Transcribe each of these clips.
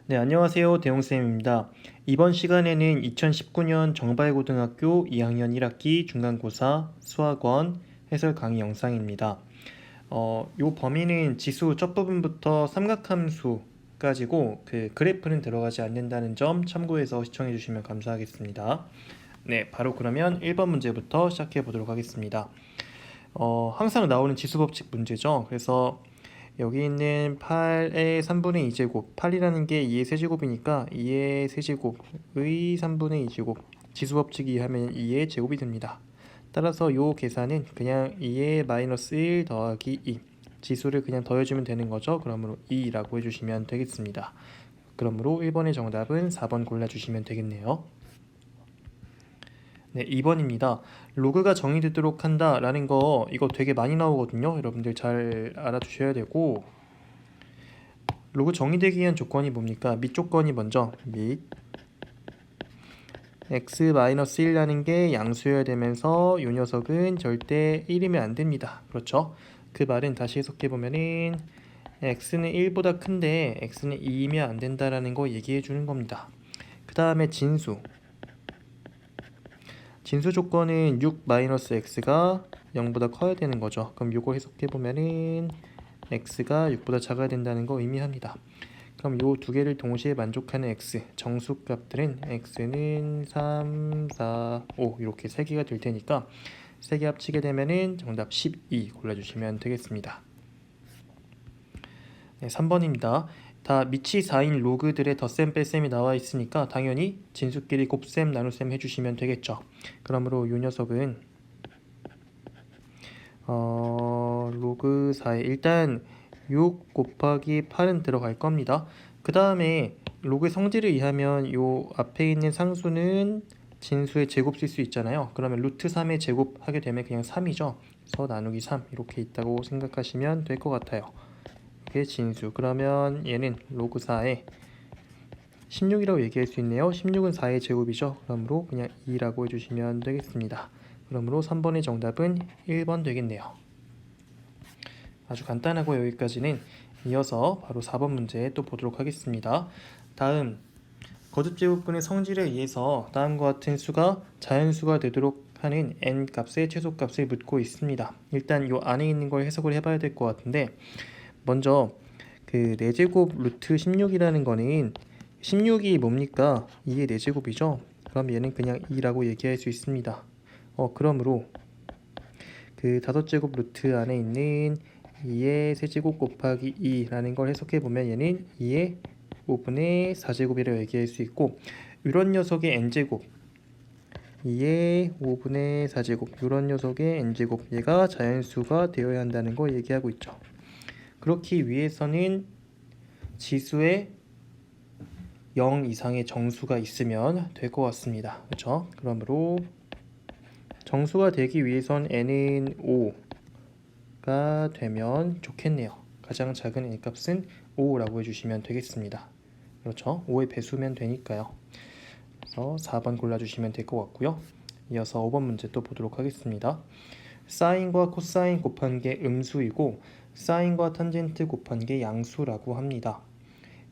네, 안녕하세요. 대용쌤입니다. 이번 시간에는 2019년 정발고등학교 2학년 1학기 중간고사 수학원 해설 강의 영상입니다. 요 범위는 지수 첫 부분부터 삼각함수까지고 그 그래프는 들어가지 않는다는 점 참고해서 시청해 주시면 감사하겠습니다. 네, 바로 그러면 1번 문제부터 시작해 보도록 하겠습니다. 항상 나오는 지수법칙 문제죠. 그래서 여기 있는 8의 3분의 2제곱, 8이라는 게 2의 세제곱이니까 2의 세제곱의 3분의 2제곱, 지수법칙 이하면 2의 제곱이 됩니다. 따라서 요 계산은 그냥 2의 마이너스 1 더하기 2, 지수를 그냥 더해주면 되는 거죠. 그러므로 2라고 해주시면 되겠습니다. 그러므로 1번의 정답은 4번 골라주시면 되겠네요. 네, 2번입니다. 로그가 정의되도록 한다 라는 거 이거 되게 많이 나오거든요. 여러분들 잘 알아두셔야 되고, 로그 정의되기 위한 조건이 뭡니까? 밑 조건이 먼저 밑 x-1라는 게 양수여야 되면서 이 녀석은 절대 1이면 안 됩니다. 그렇죠? 그 말은 다시 해석해보면은 x는 1보다 큰데 x는 2이면 안 된다라는 거 얘기해 주는 겁니다. 그 다음에 진수 조건은 6-x가 0보다 커야 되는 거죠. 그럼 이거 해석해보면은 x가 6보다 작아야 된다는 거 의미합니다. 그럼 요 두 개를 동시에 만족하는 x, 정수값들은 x는 3, 4, 5 이렇게 세 개가 될 테니까 세 개 합치게 되면은 정답 12 골라주시면 되겠습니다. 네, 3번입니다. 다 밑이 4인 로그들의 덧셈 뺄셈이 나와 있으니까 당연히 진수끼리 곱셈 나눗셈 해주시면 되겠죠. 그러므로 요 녀석은 로그 4에 일단 6 곱하기 8은 들어갈 겁니다. 그 다음에 로그의 성질을 이해하면 요 앞에 있는 상수는 진수의 제곱 쓸 수 있잖아요. 그러면 루트 3의 제곱 하게 되면 그냥 3이죠. 그래서 나누기 3 이렇게 있다고 생각하시면 될 것 같아요. 이게 진수. 그러면 얘는 로그 4에 16이라고 얘기할 수 있네요. 16은 4의 제곱이죠. 그러므로 그냥 2라고 해주시면 되겠습니다. 그러므로 3번의 정답은 1번 되겠네요. 아주 간단하고 여기까지는 이어서 바로 4번 문제 또 보도록 하겠습니다. 다음 거듭제곱근의 성질에 의해서 다음과 같은 수가 자연수가 되도록 하는 n 값의 최소값을 묻고 있습니다. 일단 이 안에 있는 걸 해석을 해봐야 될 것 같은데, 먼저 그 4제곱 루트 16이라는 거는 16이 뭡니까? 2의 4제곱이죠. 그럼 얘는 그냥 2라고 얘기할 수 있습니다. 그러므로 그 5제곱 루트 안에 있는 2의 세제곱 곱하기 2라는 걸 해석해보면 얘는 2의 5분의 4제곱이라고 얘기할 수 있고, 이런 녀석의 n제곱 2의 5분의 4제곱 이런 녀석의 n제곱 얘가 자연수가 되어야 한다는 거 얘기하고 있죠. 그렇기 위해서는 지수에 0 이상의 정수가 있으면 될 것 같습니다. 그렇죠? 그러므로 정수가 되기 위해선 n은 5가 되면 좋겠네요. 가장 작은 n 값은 5라고 해주시면 되겠습니다. 그렇죠? 5의 배수면 되니까요. 그래서 4번 골라주시면 될 것 같고요. 이어서 5번 문제 또 보도록 하겠습니다. 사인과 코사인 곱한 게 음수이고 사인과 탄젠트 곱한 게 양수라고 합니다.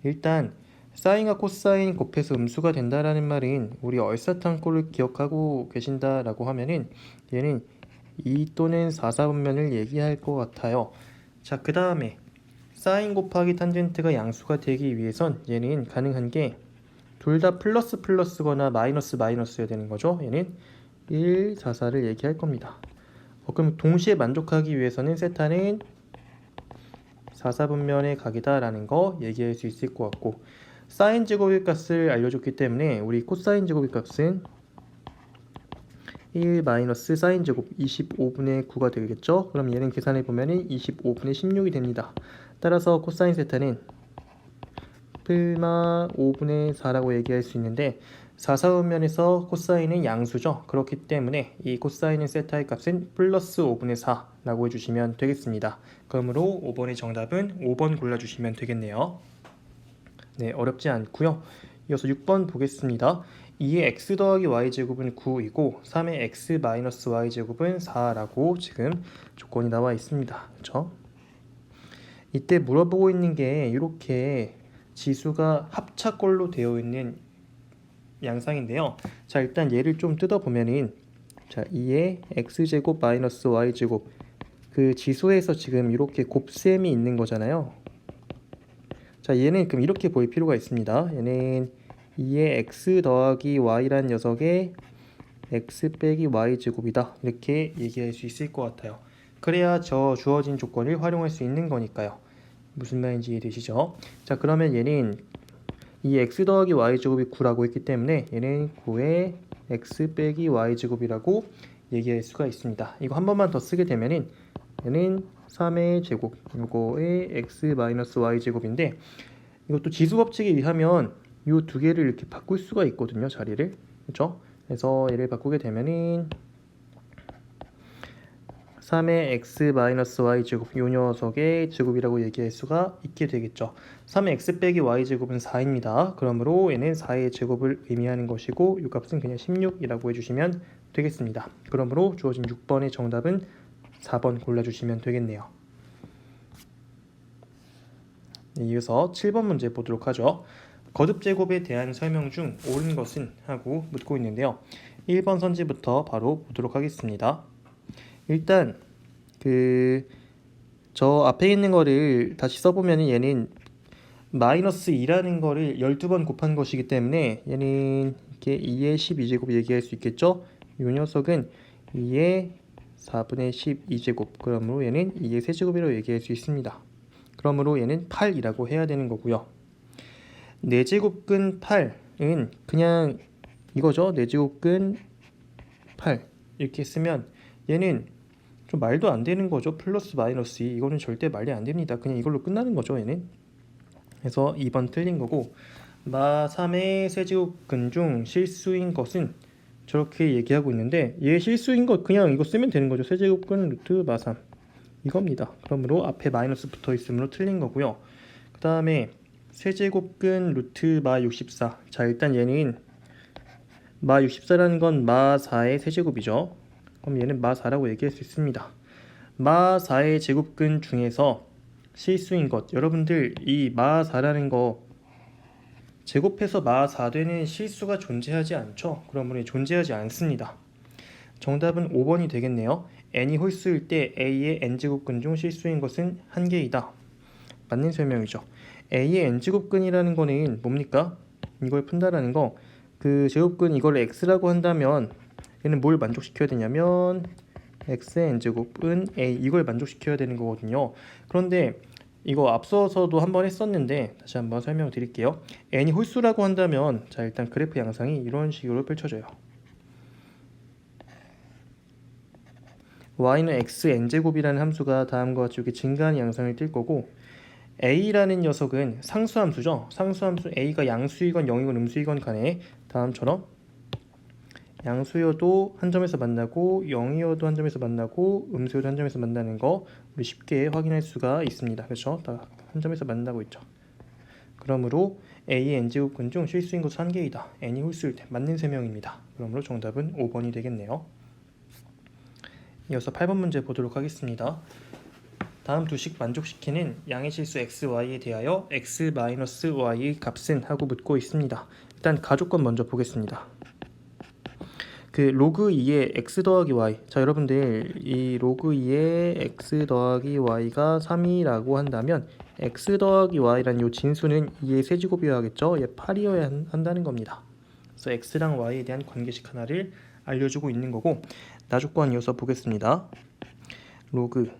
일단 사인과 코사인 곱해서 음수가 된다라는 말은 우리 얼사탕꼴을 기억하고 계신다라고 하면은 얘는 2 또는 4사분면을 얘기할 것 같아요. 자, 그 다음에 사인 곱하기 탄젠트가 양수가 되기 위해선 얘는 가능한 게 둘 다 플러스 플러스거나 마이너스 마이너스여야 되는 거죠. 얘는 1, 4, 4를 얘기할 겁니다. 그럼 동시에 만족하기 위해서는 세타는 4사분면의 각이다 라는 거 얘기할 수 있을 것 같고, 사인 제곱의 값을 알려줬기 때문에 우리 코사인 제곱의 값은 1 마이너스 사인 제곱 25분의 9가 되겠죠. 그럼 얘는 계산해보면 25분의 16이 됩니다. 따라서 코사인 세타는 플마 5분의 4라고 얘기할 수 있는데 4사분면에서 코사인은 양수죠. 그렇기 때문에 이 코사인의 세타의 값은 플러스 5분의 4라고 해주시면 되겠습니다. 그러므로 5번의 정답은 5번 골라주시면 되겠네요. 네, 어렵지 않고요. 이어서 6번 보겠습니다. 2의 x 더하기 y제곱은 9이고 3의 x 마이너스 y제곱은 4라고 지금 조건이 나와 있습니다. 그렇죠? 이때 물어보고 있는 게 이렇게 지수가 합차꼴로 되어 있는 양상인데요. 자, 일단 얘를 좀 뜯어보면은 자, 2의 x제곱 마이너스 y제곱 그 지수에서 지금 이렇게 곱셈이 있는 거잖아요. 자, 얘는 그럼 이렇게 보일 필요가 있습니다. 얘는 2의 x 더하기 y라는 녀석의 x 빼기 y제곱이다. 이렇게 얘기할 수 있을 것 같아요. 그래야 저 주어진 조건을 활용할 수 있는 거니까요. 무슨 말인지 이해되시죠? 자, 그러면 얘는 이 x 더하기 y제곱이 9라고 했기 때문에 얘는 9의 x 빼기 y제곱이라고 얘기할 수가 있습니다. 이거 한 번만 더 쓰게 되면은 얘는 3의 제곱, 이거의 x 마이너스 y제곱인데 이것도 지수법칙에 의하면 이 두 개를 이렇게 바꿀 수가 있거든요. 자리를. 그렇죠? 그래서 얘를 바꾸게 되면은 3의 x 마이너스 y제곱 이 녀석의 제곱이라고 얘기할 수가 있게 되겠죠. 3의 x 빼기 y제곱은 4입니다. 그러므로 얘는 4의 제곱을 의미하는 것이고 이 값은 그냥 16이라고 해주시면 되겠습니다. 그러므로 주어진 6번의 정답은 4번 골라주시면 되겠네요. 네, 이어서 7번 문제 보도록 하죠. 거듭제곱에 대한 설명 중 옳은 것은? 하고 묻고 있는데요. 1번 선지부터 바로 보도록 하겠습니다. 일단 저 앞에 있는 거를 다시 써보면 얘는 마이너스 2라는 거를 12번 곱한 것이기 때문에 얘는 이렇게 2의 12제곱 얘기할 수 있겠죠. 이 녀석은 2의 4분의 12제곱, 그러므로 얘는 2의 세제곱이라고 얘기할 수 있습니다. 그러므로 얘는 8이라고 해야 되는 거고요. 4제곱근 8은 그냥 이거죠. 4제곱근 8 이렇게 쓰면 얘는 좀 말도 안 되는 거죠. 플러스 마이너스 2 이거는 절대 말이 안 됩니다. 그냥 이걸로 끝나는 거죠. 얘는. 그래서 2번 틀린 거고, 마 3의 세제곱근 중 실수인 것은? 저렇게 얘기하고 있는데 얘 실수인 것 그냥 이거 쓰면 되는 거죠. 세제곱근 루트 마 3 이겁니다. 그러므로 앞에 마이너스 붙어 있으므로 틀린 거고요. 그 다음에 세제곱근 루트 마 64. 자, 일단 얘는 마 64라는 건 마 4의 세제곱이죠. 그럼 얘는 마 4라고 얘기할 수 있습니다. 마 4의 제곱근 중에서 실수인 것, 여러분들 이 마 4라는 거 제곱해서 마 4 되는 실수가 존재하지 않죠. 그러므로 존재하지 않습니다. 정답은 5번이 되겠네요. n이 홀수일 때 a의 n제곱근 중 실수인 것은 1개이다. 맞는 설명이죠. a의 n제곱근이라는 거는 뭡니까? 이걸 푼다라는 거, 그 제곱근 이걸 x라고 한다면 얘는 뭘 만족시켜야 되냐면 x의 n제곱은 a 이걸 만족시켜야 되는 거거든요. 그런데 이거 앞서서도 한번 했었는데 다시 한번 설명드릴게요. n이 홀수라고 한다면 자, 일단 그래프 양상이 이런 식으로 펼쳐져요. y는 x n제곱이라는 함수가 다음과 같이 이렇게 증가하는 양상을 띌 거고, a라는 녀석은 상수함수죠. 상수함수 a가 양수이건 0이건 음수이건 간에 다음처럼 양수여도 한 점에서 만나고 0이어도 한 점에서 만나고 음수여도 한 점에서 만나는 거 우리 쉽게 확인할 수가 있습니다. 그렇죠? 다 한 점에서 만나고 있죠. 그러므로 a의 n제곱근 중 실수인 것은 1개이다. n이 홀수일 때 맞는 설명입니다. 그러므로 정답은 5번이 되겠네요. 이어서 8번 문제 보도록 하겠습니다. 다음 두식 만족시키는 양의 실수 xy에 대하여 x-y의 값은? 하고 묻고 있습니다. 일단 가족권 먼저 보겠습니다. 그 로그 2의 x 더하기 y. 자, 여러분들 이 로그 2의 x 더하기 y가 3이라고 한다면 x 더하기 y라는 요 진수는 2의 세제곱이어야겠죠. 얘 8이어야 한다는 겁니다. 그래서 x랑 y에 대한 관계식 하나를 알려주고 있는 거고, 나조건 이어서 보겠습니다. 로그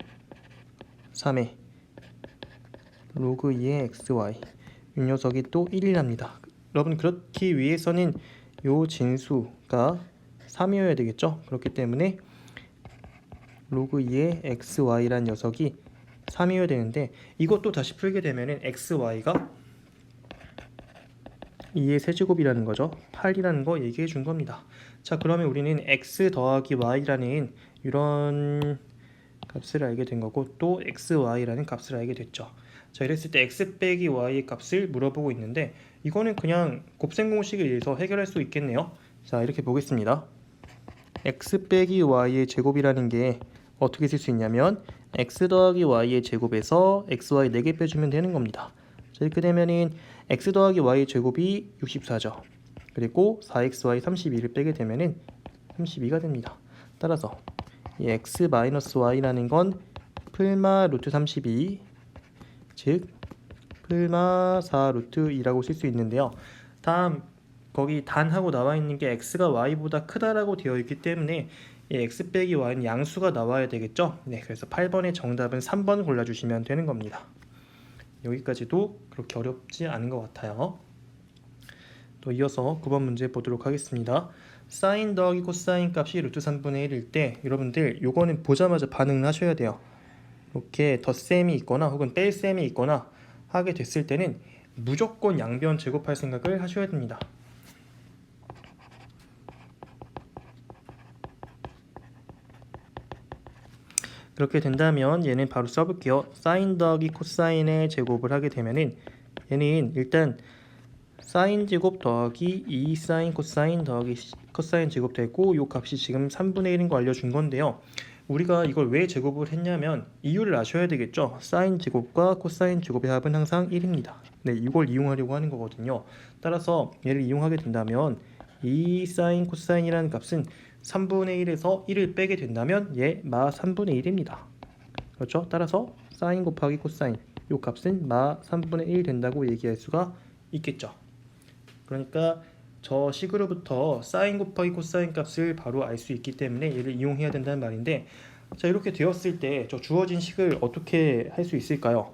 3의 로그 2의 xy 이 녀석이 또 1이랍니다. 여러분 그렇기 위해서는 요 진수가 3이어야 되겠죠. 그렇기 때문에 로그 2의 xy라는 녀석이 3이어야 되는데, 이것도 다시 풀게 되면은 xy가 2의 세제곱이라는 거죠. 8이라는 거 얘기해 준 겁니다. 자, 그러면 우리는 x 더하기 y라는 이런 값을 알게 된 거고, 또 xy라는 값을 알게 됐죠. 자, 이랬을 때 x 빼기 y의 값을 물어보고 있는데 이거는 그냥 곱셈 공식에 의해서 해결할 수 있겠네요. 자, 이렇게 보겠습니다. x 빼기 y의 제곱이라는 게 어떻게 쓸 수 있냐면 x 더하기 y의 제곱에서 xy 4개 빼주면 되는 겁니다. 자, 이렇게 되면은 x 더하기 y 제곱이 64죠. 그리고 4xy 32를 빼게 되면은 32가 됩니다. 따라서 이 x 마이너스 y라는 건 풀마 루트 32, 즉 풀마 4 루트 2라고 쓸 수 있는데요. 다음 거기 단하고 나와 있는 게 x가 y보다 크다라고 되어 있기 때문에 이 x 빼기 y는 양수가 나와야 되겠죠. 네, 그래서 8번의 정답은 3번 골라주시면 되는 겁니다. 여기까지도 그렇게 어렵지 않은 것 같아요. 또 이어서 9번 문제 보도록 하겠습니다. 사인 더하기 코사인 값이 루트 3분의 1일 때 여러분들 요거는 보자마자 반응을 하셔야 돼요. 이렇게 덧셈이 있거나 혹은 뺄셈이 있거나 하게 됐을 때는 무조건 양변 제곱할 생각을 하셔야 됩니다. 그렇게 된다면 얘는 바로 써볼게요. 사인 더하기 코사인의 제곱을 하게 되면은 얘는 일단 사인 제곱 더하기 2 사인 코사인 더하기 코사인 제곱 되고 요 값이 지금 3분의 1인 거 알려준 건데요. 우리가 이걸 왜 제곱을 했냐면 이유를 아셔야 되겠죠. 사인 제곱과 코사인 제곱의 합은 항상 1입니다. 네, 이걸 이용하려고 하는 거거든요. 따라서 얘를 이용하게 된다면 2 사인 코사인이라는 값은 3분의 1에서 1을 빼게 된다면 얘 마 3분의 1입니다. 그렇죠? 따라서 사인 곱하기 코사인 요 값은 마 3분의 1 된다고 얘기할 수가 있겠죠. 그러니까 저 식으로부터 사인 곱하기 코사인 값을 바로 알 수 있기 때문에 얘를 이용해야 된다는 말인데, 자 이렇게 되었을 때 저 주어진 식을 어떻게 할 수 있을까요?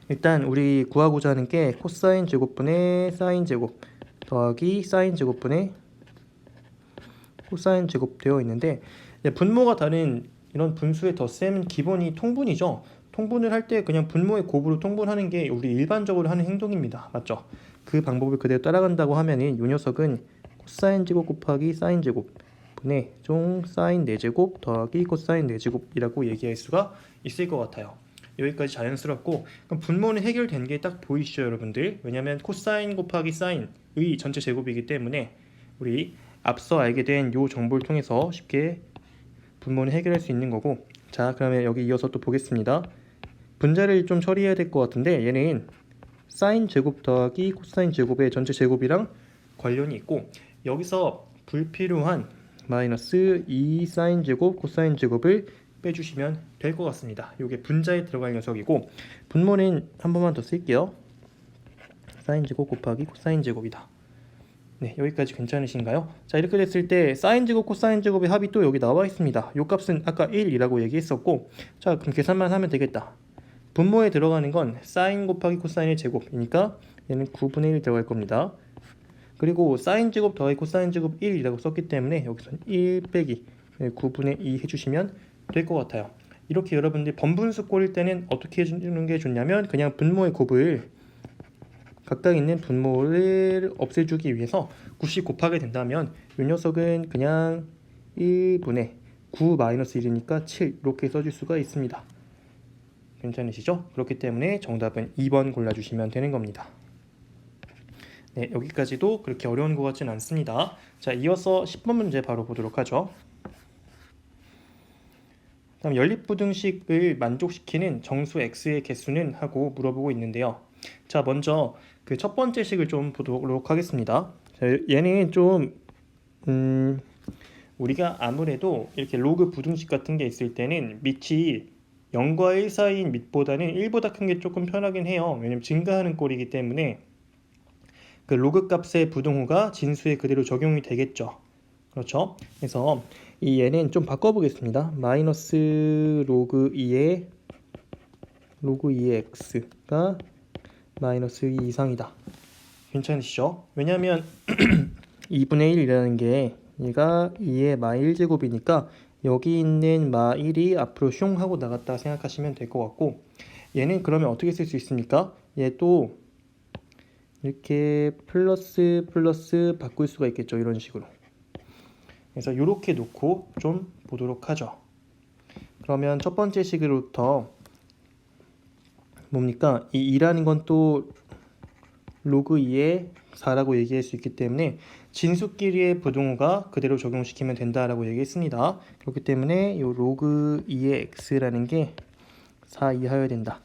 일단 우리 구하고자 하는 게 코사인 제곱분의 사인 제곱 더하기 사인 제곱분의 코사인 제곱 되어 있는데, 분모가 다른 이런 분수의 덧셈은 기본이 통분이죠. 통분을 할 때 그냥 분모의 곱으로 통분하는 게 우리 일반적으로 하는 행동입니다. 맞죠? 그 방법을 그대로 따라간다고 하면은 이 녀석은 코사인 제곱 곱하기 사인 제곱 분의 종 사인 4제곱 더하기 코사인 4제곱이라고 얘기할 수가 있을 것 같아요. 여기까지 자연스럽고, 그럼 분모는 해결된 게 딱 보이시죠 여러분들? 왜냐면 코사인 곱하기 사인의 전체 제곱이기 때문에 우리 앞서 알게 된 요 정보를 통해서 쉽게 분모는 해결할 수 있는 거고, 자 그러면 여기 이어서 또 보겠습니다. 분자를 좀 처리해야 될 것 같은데 얘는 사인 제곱 더하기 코사인 제곱의 전체 제곱이랑 관련이 있고, 여기서 불필요한 마이너스 2 사인 제곱 코사인 제곱을 빼주시면 될 것 같습니다. 이게 분자에 들어갈 녀석이고, 분모는 한 번만 더 쓸게요. 사인 제곱 곱하기 코사인 제곱이다. 네, 여기까지 괜찮으신가요? 자, 이렇게 됐을 때 사인 제곱 코사인 제곱의 합이 또 여기 나와 있습니다. 요 값은 아까 1이라고 얘기했었고, 자 그럼 계산만 하면 되겠다. 분모에 들어가는 건 사인 곱하기 코사인의 제곱이니까 얘는 9분의 1 들어갈 겁니다. 그리고 사인 제곱 더하기 코사인 제곱 1이라고 썼기 때문에 여기서는 1 빼기 9분의 2 해주시면 될 것 같아요. 이렇게 여러분들 번분수 꼴일 때는 어떻게 해주는 게 좋냐면 그냥 분모의 곱을 각각 있는 분모를 없애주기 위해서 9씩 곱하게 된다면 이 녀석은 그냥 1분의 9 마이너스 1이니까 7 이렇게 써줄 수가 있습니다. 괜찮으시죠? 그렇기 때문에 정답은 2번 골라주시면 되는 겁니다. 네, 여기까지도 그렇게 어려운 것 같진 않습니다. 자, 이어서 10번 문제 바로 보도록 하죠. 다음 연립부등식을 만족시키는 정수 x의 개수는 하고 물어보고 있는데요. 자, 먼저 그 첫 번째 식을 좀 보도록 하겠습니다. 자, 얘는 좀 우리가 아무래도 이렇게 로그 부등식 같은 게 있을 때는 밑이 0과 1 사이인 밑보다는 1보다 큰 게 조금 편하긴 해요. 왜냐면 증가하는 꼴이기 때문에 그 로그 값의 부등호가 진수에 그대로 적용이 되겠죠. 그렇죠? 그래서 이 얘는 좀 바꿔보겠습니다. 마이너스 로그 2의 x가 마이너스 2 이상이다. 괜찮으시죠? 왜냐면 2분의 1이라는 게 얘가 2의 마 1제곱이니까 여기 있는 마 1이 앞으로 슝 하고 나갔다 생각하시면 될 것 같고, 얘는 그러면 어떻게 쓸 수 있습니까? 얘도 이렇게 플러스 플러스 바꿀 수가 있겠죠. 이런 식으로. 그래서 이렇게 놓고 좀 보도록 하죠. 그러면 첫 번째 식으로부터 뭡니까? 이 2라는 건 또 로그 2의 4라고 얘기할 수 있기 때문에 진수끼리의 부등호가 그대로 적용시키면 된다라고 얘기했습니다. 그렇기 때문에 이 로그 2의 x라는 게 4 이하여야 된다.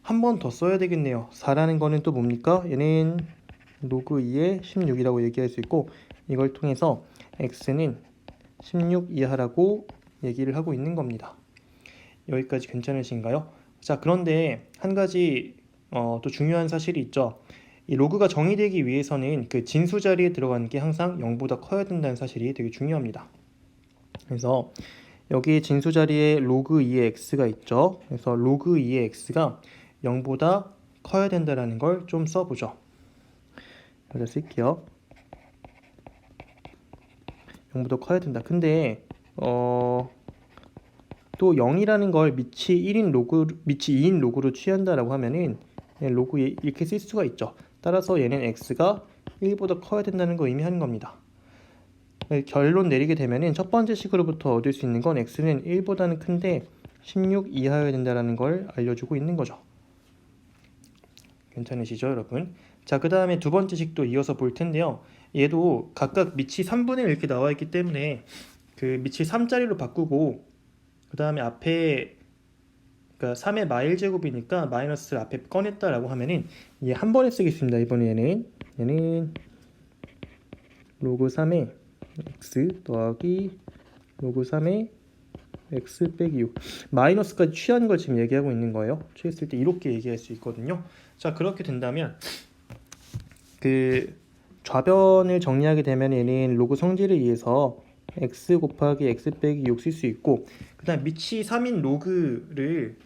한 번 더 써야 되겠네요. 4라는 거는 또 뭡니까? 얘는 로그 2의 16이라고 얘기할 수 있고, 이걸 통해서 x는 16 이하라고 얘기를 하고 있는 겁니다. 여기까지 괜찮으신가요? 자, 그런데 한 가지 또 중요한 사실이 있죠. 이 로그가 정의되기 위해서는 그 진수 자리에 들어가는 게 항상 0보다 커야 된다는 사실이 되게 중요합니다. 그래서 여기 진수 자리에 로그 2의 x가 있죠. 그래서 로그 2의 x가 0보다 커야 된다는 걸 좀 써보죠. 그래서 쓸게요. 0보다 커야 된다. 근데 또 0이라는 걸 밑이 2인 로그로 취한다라고 하면은 로그 이렇게 쓸 수가 있죠. 따라서 얘는 x가 1보다 커야 된다는 거 의미하는 겁니다. 결론 내리게 되면은 첫 번째 식으로부터 얻을 수 있는 건 x는 1보다는 큰데 16 이하여야 된다는 걸 알려주고 있는 거죠. 괜찮으시죠, 여러분? 자, 그 다음에 두 번째 식도 이어서 볼 텐데요. 얘도 각각 밑이 3분의 1 이렇게 나와 있기 때문에 그 밑이 3자리로 바꾸고 그 다음에 앞에 그러니까 3의 마일 제곱이니까 마이너스를 앞에 꺼냈다라고 하면은 얘 한 번에 쓰겠습니다. 이번에 얘는 로그 3의 x 더하기 로그 3의 x 빼기 6 마이너스까지 취한 걸 지금 얘기하고 있는 거예요. 취했을 때 이렇게 얘기할 수 있거든요. 자, 그렇게 된다면 그 좌변을 정리하게 되면 얘는 로그 성질에 의해서 x 곱하기 x 빼기 6 쓸 수 있고, 그 다음 밑이 3인 로그를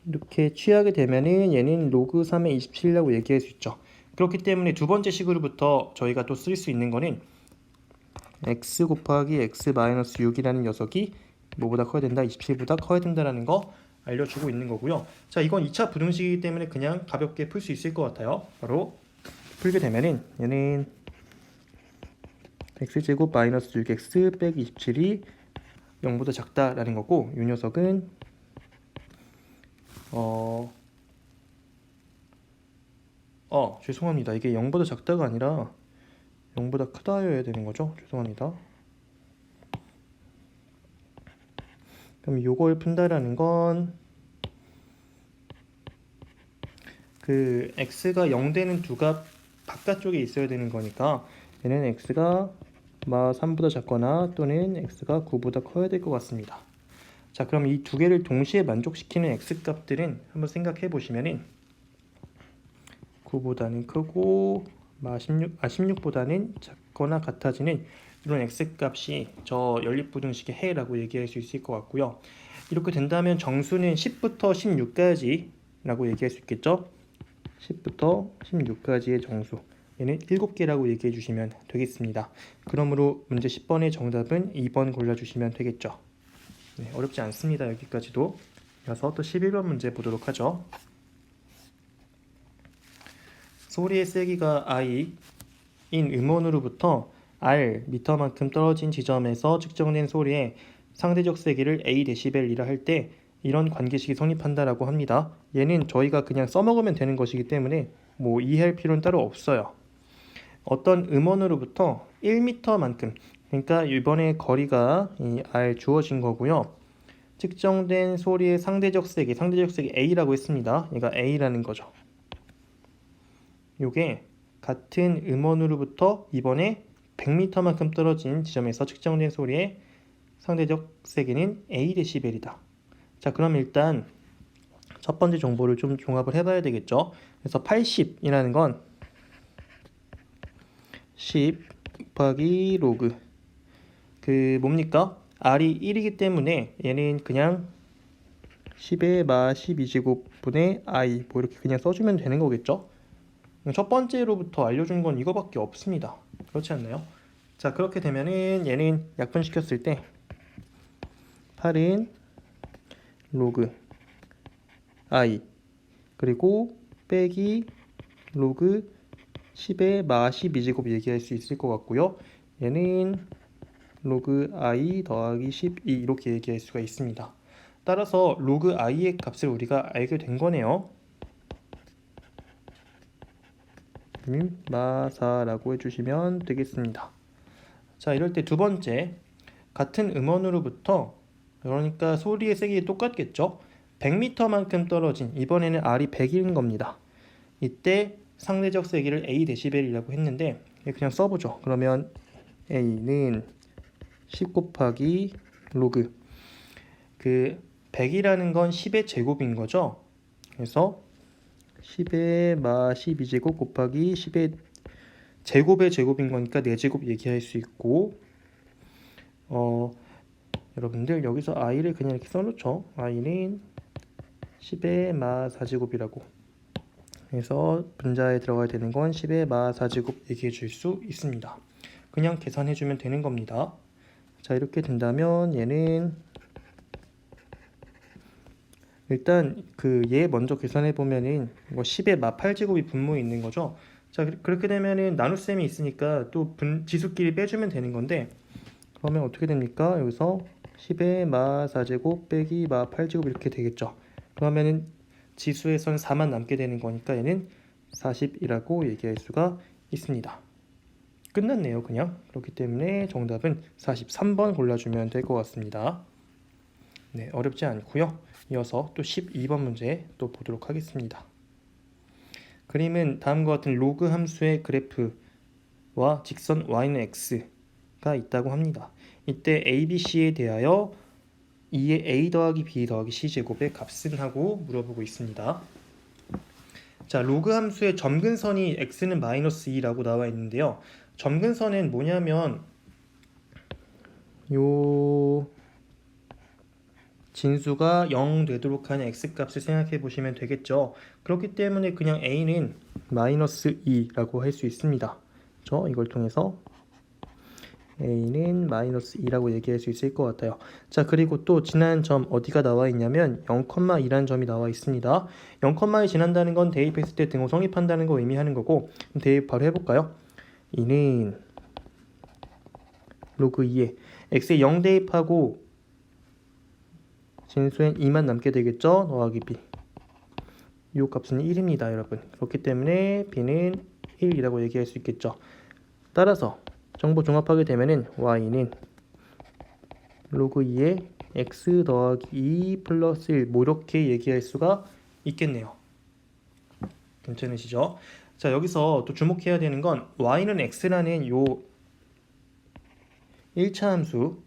이렇게 취하게 되면은 얘는 로그 3의 27이라고 얘기할 수 있죠. 그렇기 때문에 두 번째 식으로부터 저희가 또 쓸 수 있는 거는 x 곱하기 x 마이너스 6이라는 녀석이 뭐보다 커야 된다? 27보다 커야 된다라는 거 알려주고 있는 거고요. 자, 이건 2차 부등식이기 때문에 그냥 가볍게 풀 수 있을 것 같아요. 바로 풀게 되면은 얘는 x제곱 마이너스 6x 빼기 27이 0보다 작다라는 거고, 이 녀석은 죄송합니다. 이게 0보다 작다가 아니라 0보다 크다여야 되는 거죠. 죄송합니다. 그럼 요걸 푼다라는 건 그 x가 0 되는 두 값 바깥쪽에 있어야 되는 거니까 얘는 x가 3보다 작거나 또는 x가 9보다 커야 될 것 같습니다. 자, 그럼 이 두 개를 동시에 만족시키는 x 값들은 한번 생각해 보시면은 9보다는 크고 16보다는 작거나 같아지는 이런 x 값이 저 연립부등식의 해라고 얘기할 수 있을 것 같고요. 이렇게 된다면 정수는 10부터 16까지 라고 얘기할 수 있겠죠. 10부터 16까지의 정수, 얘는 7개라고 얘기해 주시면 되겠습니다. 그러므로 문제 10번의 정답은 2번 골라주시면 되겠죠. 네, 어렵지 않습니다. 여기까지도. 이어서 또 11번 문제 보도록 하죠. 소리의 세기가 I인 음원으로부터 R 미터만큼 떨어진 지점에서 측정된 소리의 상대적 세기를 A 데시벨이라 할 때 이런 관계식이 성립한다라고 합니다. 얘는 저희가 그냥 써먹으면 되는 것이기 때문에 뭐 이해할 필요는 따로 없어요. 어떤 음원으로부터 1m만큼, 그러니까 이번에 거리가 이 R 주어진 거고요. 측정된 소리의 상대적 세기 A라고 했습니다. 얘가 A라는 거죠. 요게 같은 음원으로부터 이번에 100m만큼 떨어진 지점에서 측정된 소리의 상대적 세기는 A 데시벨이다. 자, 그럼 일단 첫 번째 정보를 좀 종합을 해봐야 되겠죠. 그래서 80이라는 건 10 곱하기 로그 그 뭡니까? R이 1이기 때문에 얘는 그냥 10의 마 12제곱분의 I 뭐 이렇게 그냥 써주면 되는 거겠죠. 첫 번째로부터 알려준 건 이거밖에 없습니다. 그렇지 않나요? 자, 그렇게 되면은 얘는 약분시켰을 때 8은 로그 I 그리고 빼기 로그 10의 마 12제곱 얘기할 수 있을 것 같고요. 얘는 로그 I 더하기 12 이렇게 얘기할 수가 있습니다. 따라서 로그 I의 값을 우리가 알게 된 거네요. 마사라고 해주시면 되겠습니다. 자, 이럴 때 두 번째, 같은 음원으로부터, 그러니까 소리의 세기 똑같겠죠. 100m만큼 떨어진, 이번에는 R이 100인 겁니다. 이때 상대적 세기를 A 데시벨이라고 했는데 그냥 써보죠. 그러면 A는 10 곱하기 로그, 그 100이라는 건 10의 제곱인 거죠. 그래서 10의 마 12제곱 곱하기 10의 제곱의 제곱인 거니까 4제곱 얘기할 수 있고, 여러분들 여기서 i를 그냥 이렇게 써놓죠. i는 10의 마 4제곱이라고 그래서 분자에 들어가야 되는 건 10의 마 4제곱 얘기해 줄 수 있습니다. 그냥 계산해 주면 되는 겁니다. 자, 이렇게 된다면 얘는 일단 얘 먼저 계산해 보면은 10의 마 8제곱이 분모에 있는 거죠. 자, 그렇게 되면은 나눗셈이 있으니까 또 지수끼리 빼주면 되는 건데, 그러면 어떻게 됩니까? 여기서 10의 마 4제곱 빼기 마 8제곱 이렇게 되겠죠. 그러면은 지수에선 4만 남게 되는 거니까 얘는 40이라고 얘기할 수가 있습니다. 끝났네요, 그냥. 그렇기 때문에 정답은 43번 골라주면 될 것 같습니다. 네, 어렵지 않고요. 이어서 또 12번 문제 또 보도록 하겠습니다. 그림은 다음과 같은 로그 함수의 그래프와 직선 y는 x가 있다고 합니다. 이때 a, b, c에 대하여 2의 a 더하기 b 더하기 c 제곱의 값은 하고 물어보고 있습니다. 자, 로그 함수의 점근선이 x는 마이너스 2라고 나와 있는데요. 점근선은 뭐냐면 요 진수가 0 되도록 하는 x값을 생각해 보시면 되겠죠. 그렇기 때문에 그냥 a는 마이너스 2라고 할 수 있습니다. 그렇죠? 이걸 통해서 a는 마이너스 2라고 얘기할 수 있을 것 같아요. 자, 그리고 또 지난 점 어디가 나와 있냐면 0,2라는 점이 나와 있습니다. 0,2이 지난다는 건 대입했을 때 등호 성립한다는 거 의미하는 거고, 대입 바로 해볼까요? 2는 로그 2에 x에 0 대입하고 진수엔 2만 남게 되겠죠? 더하기 b. 이 값은 1입니다, 여러분. 그렇기 때문에 b는 1이라고 얘기할 수 있겠죠. 따라서 정보 종합하게 되면은 y는 로그 2에 x 더하기 2 플러스 1 뭐 이렇게 얘기할 수가 있겠네요. 괜찮으시죠? 자, 여기서 또 주목해야 되는 건 y는 x라는 요 1차 함수,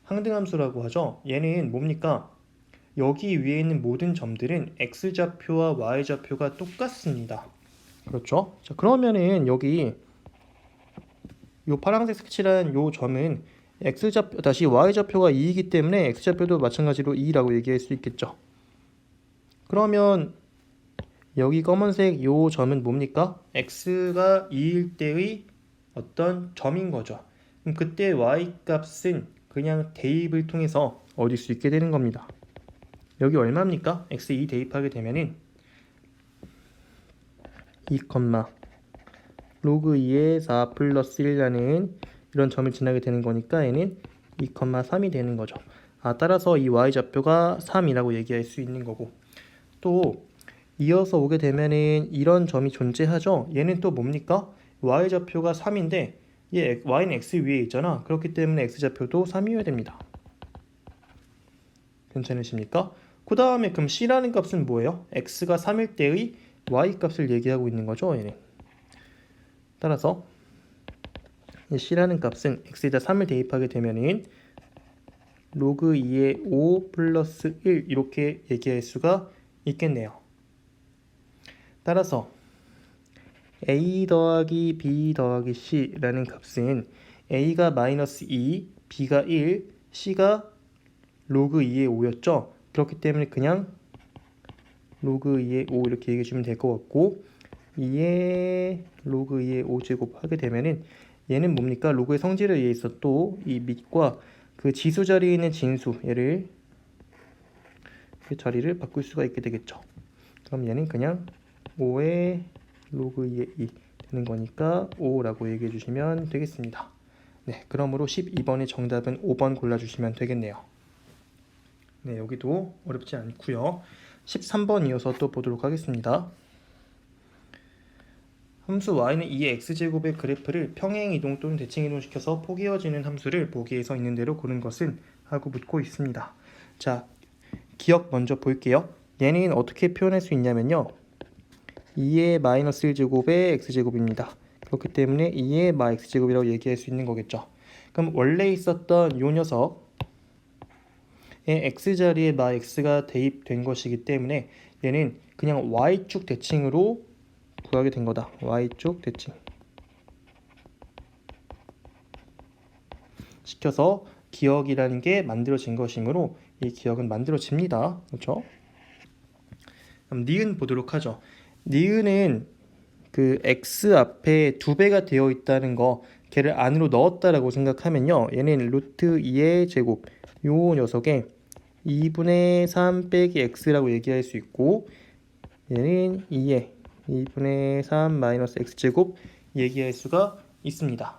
항등함수라고 하죠. 얘는 뭡니까? 여기 위에 있는 모든 점들은 x좌표와 y좌표가 똑같습니다. 그렇죠? 자, 그러면은 여기 요 파란색 색칠한 요 점은 x좌표 다시 y좌표가 2이기 때문에 x좌표도 마찬가지로 2라고 얘기할 수 있겠죠. 그러면 여기 검은색 요 점은 뭡니까? x가 2일 때의 어떤 점인 거죠. 그럼 그때 y값은 그냥 대입을 통해서 얻을 수 있게 되는 겁니다. 여기 얼마입니까? x2 대입하게 되면은 2, 로그 2에 4 플러스 1이라는 이런 점을 지나게 되는 거니까 얘는 2,3이 되는 거죠. 따라서 이 y좌표가 3이라고 얘기할 수 있는 거고, 또 이어서 오게 되면은 이런 점이 존재하죠. 얘는 또 뭡니까? y좌표가 3인데 얘 y는 x 위에 있잖아. 그렇기 때문에 x좌표도 3이어야 됩니다. 괜찮으십니까? 그 다음에 그럼 c라는 값은 뭐예요? x가 3일 때의 y 값을 얘기하고 있는 거죠. 얘는. 따라서 이 c라는 값은 x에다 3을 대입하게 되면은 로그 2의 5 플러스 1 이렇게 얘기할 수가 있겠네요. 따라서 a 더하기 b 더하기 c라는 값은 a가 마이너스 2, b가 1, c가 로그 2의 5였죠. 그렇기 때문에 그냥 로그 2의 5 이렇게 얘기해 주면 될 것 같고, 2의 로그 2의 5제곱 하게 되면은 얘는 뭡니까? 로그의 성질에 의해서 또 이 밑과 그 지수 자리에 있는 진수 얘를 그 자리를 바꿀 수가 있게 되겠죠. 그럼 얘는 그냥 5의 로그 2의 2 되는 거니까 5라고 얘기해 주시면 되겠습니다. 네, 그러므로 12번의 정답은 5번 골라주시면 되겠네요. 네, 여기도 어렵지 않고요. 13번 이어서 또 보도록 하겠습니다. 함수 y는 2의 x제곱의 그래프를 평행이동 또는 대칭이동시켜서 포개어지는 함수를 보기에 서 있는 대로 고른 것은? 하고 묻고 있습니다. 자, 기억 먼저 볼게요. 얘는 어떻게 표현할 수 있냐면요. 2의 마이너스 1제곱의 x제곱입니다. 그렇기 때문에 2의 마 x제곱이라고 얘기할 수 있는 거겠죠. 그럼 원래 있었던 요 녀석의 x자리에 마 x가 대입된 것이기 때문에 얘는 그냥 y축 대칭으로 구하게 된 거다. y축 대칭 시켜서 기억이라는 게 만들어진 것이므로 이 기억은 만들어집니다. 그렇죠? 그럼 니은 보도록 하죠. 니은은 그 x 앞에 2배가 되어 있다는 거 걔를 안으로 넣었다라고 생각하면요. 얘는 루트 2의 제곱 요 녀석에 2분의 3 빼기 x라고 얘기할 수 있고 얘는 2분의 3 마이너스 x제곱 얘기할 수가 있습니다.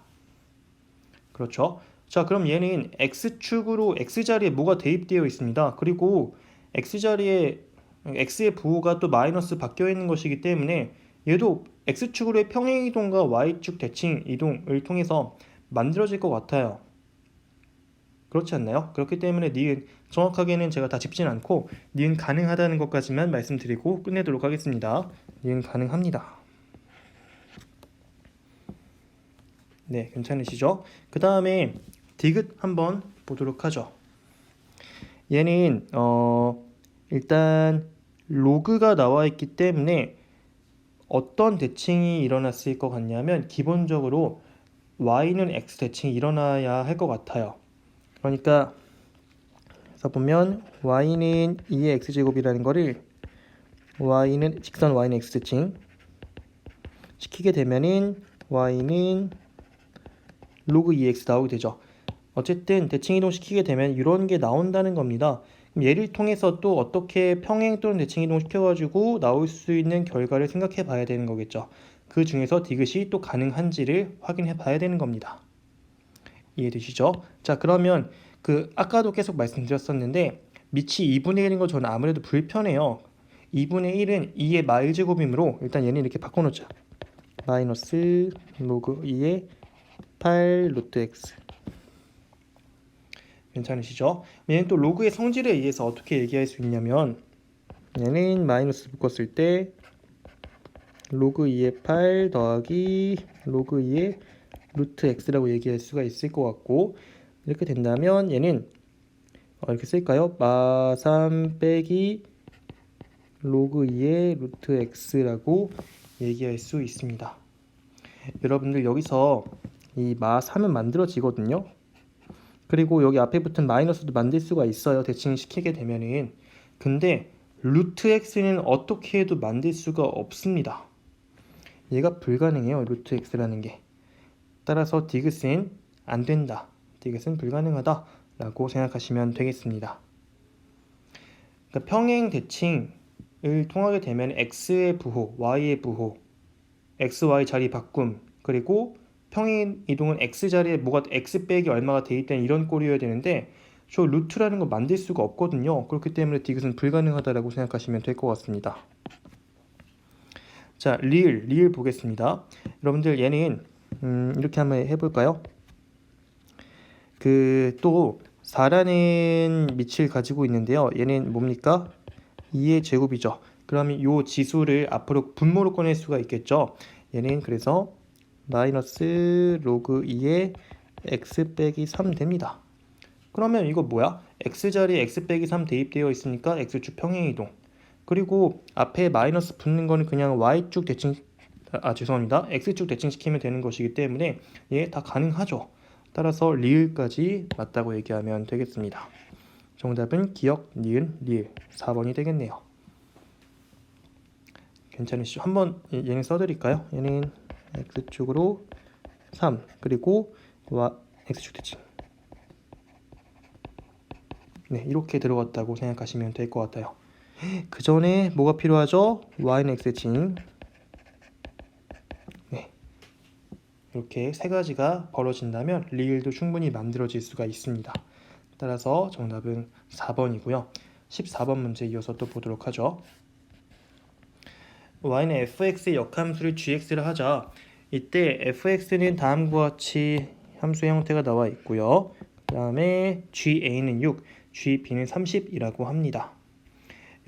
그렇죠? 자, 그럼 얘는 x축으로 x자리에 뭐가 대입되어 있습니다. 그리고 x자리에 x의 부호가 또 마이너스 바뀌어 있는 것이기 때문에 얘도 x축으로의 평행이동과 y축 대칭 이동을 통해서 만들어질 것 같아요. 그렇지 않나요? 그렇기 때문에 니은 정확하게는 제가 다 짚진 않고 니은 가능하다는 것까지만 말씀드리고 끝내도록 하겠습니다. 니은 가능합니다. 네, 괜찮으시죠? 그 다음에 디귿 한번 보도록 하죠. 얘는 일단 로그가 나와 있기 때문에 어떤 대칭이 일어났을 것 같냐면 기본적으로 y는 x 대칭이 일어나야 할 것 같아요. 그러니까 그래서 보면 y는 2의 x제곱이라는 거를 y는 직선 y는 x 대칭 시키게 되면은 y는 로그 2x 나오게 되죠. 어쨌든 대칭 이동 시키게 되면 이런 게 나온다는 겁니다. 그럼 얘를 통해서 또 어떻게 평행 또는 대칭 이동 시켜가지고 나올 수 있는 결과를 생각해 봐야 되는 거겠죠. 그 중에서 디귿이 또 가능한지를 확인해 봐야 되는 겁니다. 이해되시죠? 자, 그러면 그 아까도 계속 말씀드렸었는데 밑이 2분의 1인 거 저는 아무래도 불편해요. 2분의 1은 2의 마 1제곱이므로 일단 얘는 이렇게 바꿔놓자. 마이너스 로그 2의 8 루트 x. 괜찮으시죠? 얘는 또 로그의 성질에 의해서 어떻게 얘기할 수 있냐면 얘는 마이너스 묶었을 때 로그 2의 8 더하기 로그 2의 루트 x라고 얘기할 수가 있을 것 같고 이렇게 된다면 얘는 이렇게 쓸까요? 마 3 빼기 로그 2의 루트 x라고 얘기할 수 있습니다. 여러분들 여기서 이 마 3은 만들어지거든요. 그리고 여기 앞에 붙은 마이너스도 만들 수가 있어요. 대칭시키게 되면은. 근데 루트 x는 어떻게 해도 만들 수가 없습니다. 얘가 불가능해요. 루트 x라는 게. 따라서 디귿은 안 된다. 디귿은 불가능하다 라고 생각하시면 되겠습니다. 그러니까 평행 대칭을 통하게 되면 x의 부호, y의 부호, x, y 자리 바꿈, 그리고 평행 이동은 x 자리에 뭐가 x 빼기 얼마가 돼 있다는 이런 꼴이어야 되는데 저 루트라는 거 만들 수가 없거든요. 그렇기 때문에 디귿은 불가능하다라고 생각하시면 될 것 같습니다. 자, 리을 보겠습니다. 여러분들 얘는 이렇게 한번 해볼까요? 그 또 4라는 밑을 가지고 있는데요. 얘는 뭡니까? 2의 제곱이죠. 그러면 이 지수를 앞으로 분모로 꺼낼 수가 있겠죠. 얘는 그래서 마이너스 로그 2의 x 빼기 3 됩니다. 그러면 이거 뭐야? x자리에 x 빼기 3 대입되어 있으니까 x축 평행이동. 그리고 앞에 마이너스 붙는 거는 그냥 y축 대칭 죄송합니다. x축 대칭시키면 되는 것이기 때문에 얘 다 가능하죠. 따라서 리을까지 맞다고 얘기하면 되겠습니다. 정답은 기억, 니은, 리을 4번이 되겠네요. 괜찮으시죠? 한번 얘는 써드릴까요? 얘는 x축으로 3 그리고 x축 대칭 네, 이렇게 들어갔다고 생각하시면 될 것 같아요. 그 전에 뭐가 필요하죠? y는 x 대칭 네, 이렇게 세 가지가 벌어진다면 리을도 충분히 만들어질 수가 있습니다. 따라서 정답은 4번이고요. 14번 문제 이어서 또 보도록 하죠. y는 fx의 역함수를 gx를 하자. 이때 fx는 다음과 같이 함수의 형태가 나와 있고요. 그 다음에 ga는 6, gb는 30이라고 합니다.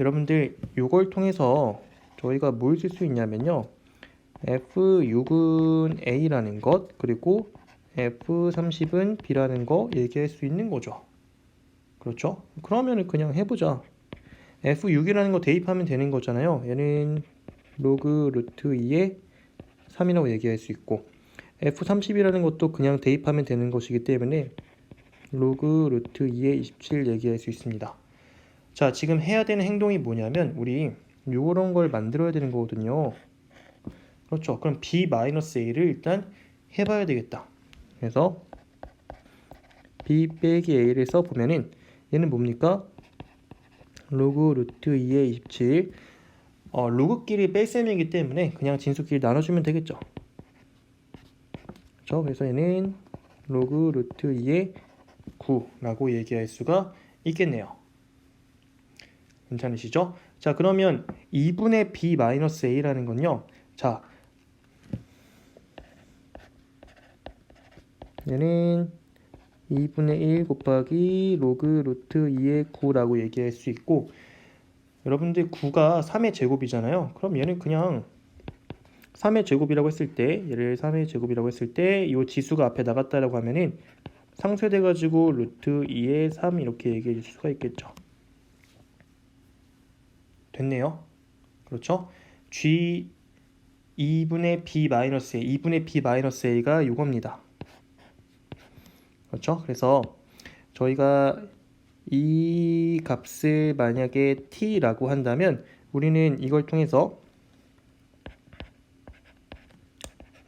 여러분들 이걸 통해서 저희가 뭘 쓸 수 있냐면요. F6은 A라는 것, 그리고 F30은 B라는 거 얘기할 수 있는 거죠. 그렇죠? 그러면은 그냥 해보자. F6이라는 거 대입하면 되는 거잖아요. 얘는 로그 루트 2의 3이라고 얘기할 수 있고, F30이라는 것도 그냥 대입하면 되는 것이기 때문에 로그 루트 2의 27 얘기할 수 있습니다. 자, 지금 해야 되는 행동이 뭐냐면 우리 요런 걸 만들어야 되는 거거든요. 그렇죠. 그럼 B-A를 일단 해봐야 되겠다. 그래서 B 빼기 A를 써보면은 얘는 뭡니까? 로그 루트 2의 27. 로그끼리 뺄셈이기 때문에 그냥 진수끼리 나눠주면 되겠죠. 그렇죠? 그래서 얘는 로그 루트 2의 9라고 얘기할 수가 있겠네요. 괜찮으시죠? 자, 그러면 2분의 B-A라는 건요. 자, 얘는 2분의 1 곱하기 로그 루트 2의 9라고 얘기할 수 있고, 여러분들 9가 3의 제곱이잖아요. 그럼 얘는 그냥 3의 제곱이라고 했을 때, 얘를 3의 제곱이라고 했을 때 이 지수가 앞에 나갔다라고 하면은 상쇄돼 가지고 루트 2의 3 이렇게 얘기해 줄 수가 있겠죠. 됐네요. 그렇죠? G 2분의 B-A, 2분의 B-A가 이겁니다. 그렇죠? 그래서 저희가 이 값을 만약에 t라고 한다면 우리는 이걸 통해서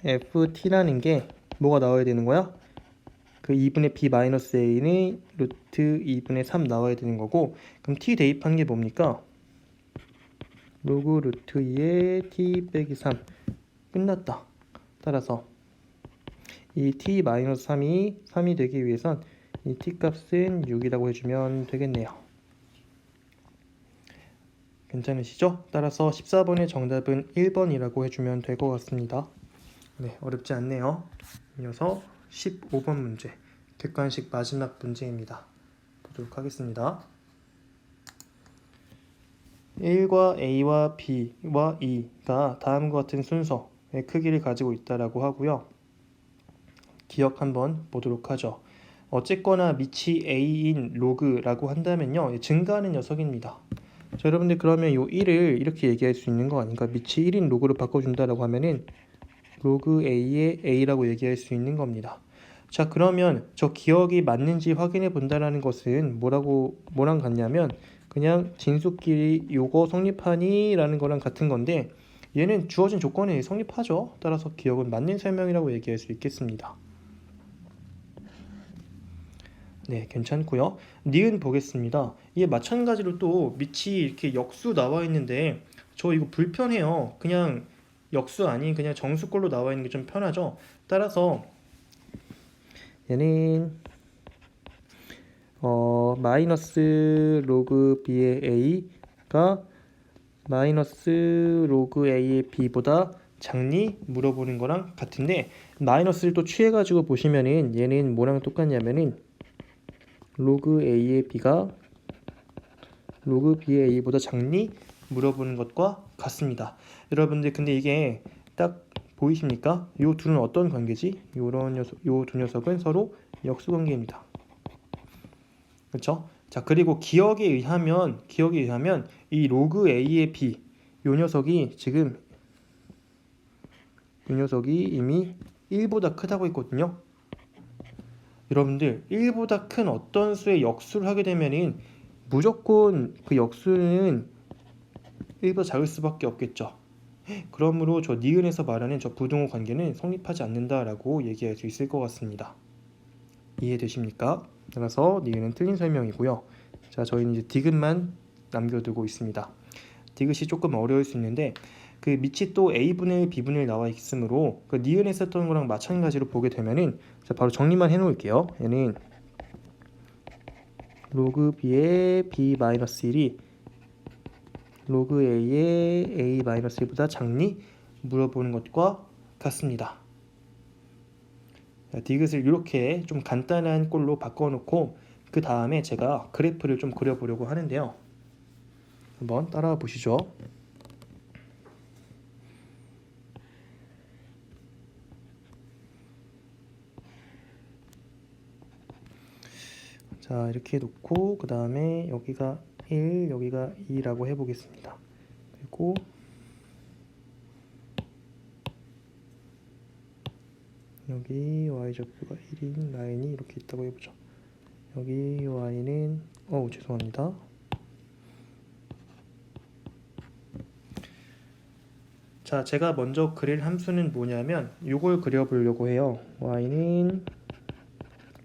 ft라는 게 뭐가 나와야 되는 거야? 그 2분의 b-a는 루트 2분의 3 나와야 되는 거고, 그럼 t 대입한 게 뭡니까? 로그 루트 2의 t 빼기 3 끝났다. 따라서 이 t-3이 되기 위해선 이 t 값은 6이라고 해주면 되겠네요. 괜찮으시죠? 따라서 14번의 정답은 1번이라고 해주면 될 것 같습니다. 네, 어렵지 않네요. 이어서 15번 문제, 객관식 마지막 문제입니다. 보도록 하겠습니다. 1과 A와 B와 E가 다음과 같은 순서의 크기를 가지고 있다라고 하고요. 기억 한번 보도록 하죠. 어쨌거나 밑이 A인 로그라고 한다면요, 증가하는 녀석입니다. 자, 여러분들 그러면 이 1을 이렇게 얘기할 수 있는 거 아닌가? 밑이 1인 로그로 바꿔준다라고 하면은 로그 A의 A라고 얘기할 수 있는 겁니다. 자, 그러면 저 기억이 맞는지 확인해 본다라는 것은 뭐랑 같냐면 그냥 진수끼리 요거 성립하니? 라는 거랑 같은 건데, 얘는 주어진 조건에 성립하죠. 따라서 기억은 맞는 설명이라고 얘기할 수 있겠습니다. 네, 괜찮고요. 니은 보겠습니다. 이게 마찬가지로 또 밑이 이렇게 역수 나와 있는데 저 이거 불편해요. 그냥 역수 아닌 그냥 정수꼴로 나와 있는 게 좀 편하죠. 따라서 얘는 마이너스 로그 b의 a가 마이너스 로그 a의 b보다 작니? 물어보는 거랑 같은데, 마이너스를 또 취해가지고 보시면은 얘는 뭐랑 똑같냐면은 로그 a의 b가 로그 b의 a보다 작니? 물어보는 것과 같습니다. 여러분들 근데 이게 딱 보이십니까? 이 둘은 어떤 관계지? 요 두 녀석은 서로 역수 관계입니다. 그렇죠? 자, 그리고 기억에 의하면 이 로그 a의 b 요 녀석이 지금 이 녀석이 이미 1보다 크다고 했거든요. 여러분들 1보다 큰 어떤 수의 역수를 하게 되면은 무조건 그 역수는 1보다 작을 수밖에 없겠죠. 그러므로 저 니은에서 말하는 저 부등호 관계는 성립하지 않는다라고 얘기할 수 있을 것 같습니다. 이해되십니까? 따라서 니은은 틀린 설명이고요. 자, 저희는 이제 디귿만 남겨두고 있습니다. 디귿이 조금 어려울 수 있는데 그 밑이 또 A분의 1, B분의 1 나와 있으므로 그 니은에 썼던 거랑 마찬가지로 보게 되면은, 자, 바로 정리만 해놓을게요. 얘는 로그 B의 B-1이 로그 A의 A-1보다 작니? 물어보는 것과 같습니다. 디귿을 이렇게 좀 간단한 꼴로 바꿔놓고 그 다음에 제가 그래프를 좀 그려보려고 하는데요. 한번 따라와 보시죠. 자, 이렇게 놓고 그 다음에 여기가 1, 여기가 2라고 해보겠습니다. 그리고 여기 y좌표가 1인 라인이 이렇게 있다고 해보죠. 여기 y는 죄송합니다. 자, 제가 먼저 그릴 함수는 뭐냐면 이걸 그려보려고 해요. y는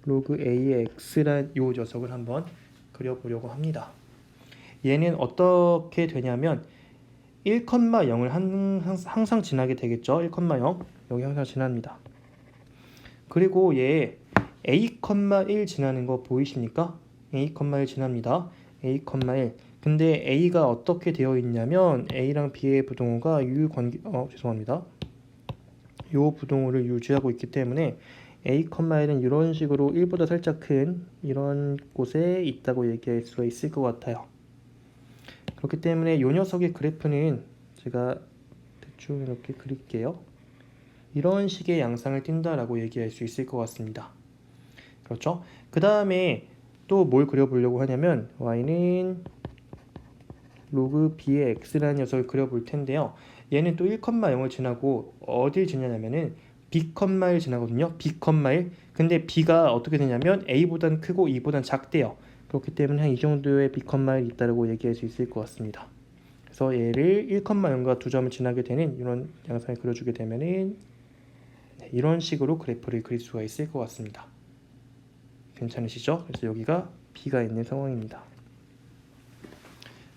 로그 a의 x란 요 녀석을 한번 그려보려고 합니다. 얘는 어떻게 되냐면 1,0을 항상 지나게 되겠죠. 1,0 여기 항상 지납니다. 그리고 얘 a,1 지나는 거 보이십니까? a,1 지납니다. a,1 근데 a가 어떻게 되어 있냐면 a랑 b의 부동호가 유관계 죄송합니다. 요 부동호를 유지하고 있기 때문에 a,1은 이런 식으로 1보다 살짝 큰 이런 곳에 있다고 얘기할 수가 있을 것 같아요. 그렇기 때문에 이 녀석의 그래프는 제가 대충 이렇게 그릴게요. 이런 식의 양상을 띈다라고 얘기할 수 있을 것 같습니다. 그렇죠? 그 다음에 또 뭘 그려보려고 하냐면 y는 로그 b의 x라는 녀석을 그려볼 텐데요. 얘는 또 1,0을 지나고 어딜 지나냐면은 b,1 지나거든요. b,1 근데 b가 어떻게 되냐면 a보단 크고 e보단 작대요. 그렇기 때문에 한 이 정도의 b,1이 있다고 얘기할 수 있을 것 같습니다. 그래서 얘를 1,0과 2점을 지나게 되는 이런 양상을 그려주게 되면은 이런 식으로 그래프를 그릴 수가 있을 것 같습니다. 괜찮으시죠? 그래서 여기가 b가 있는 상황입니다.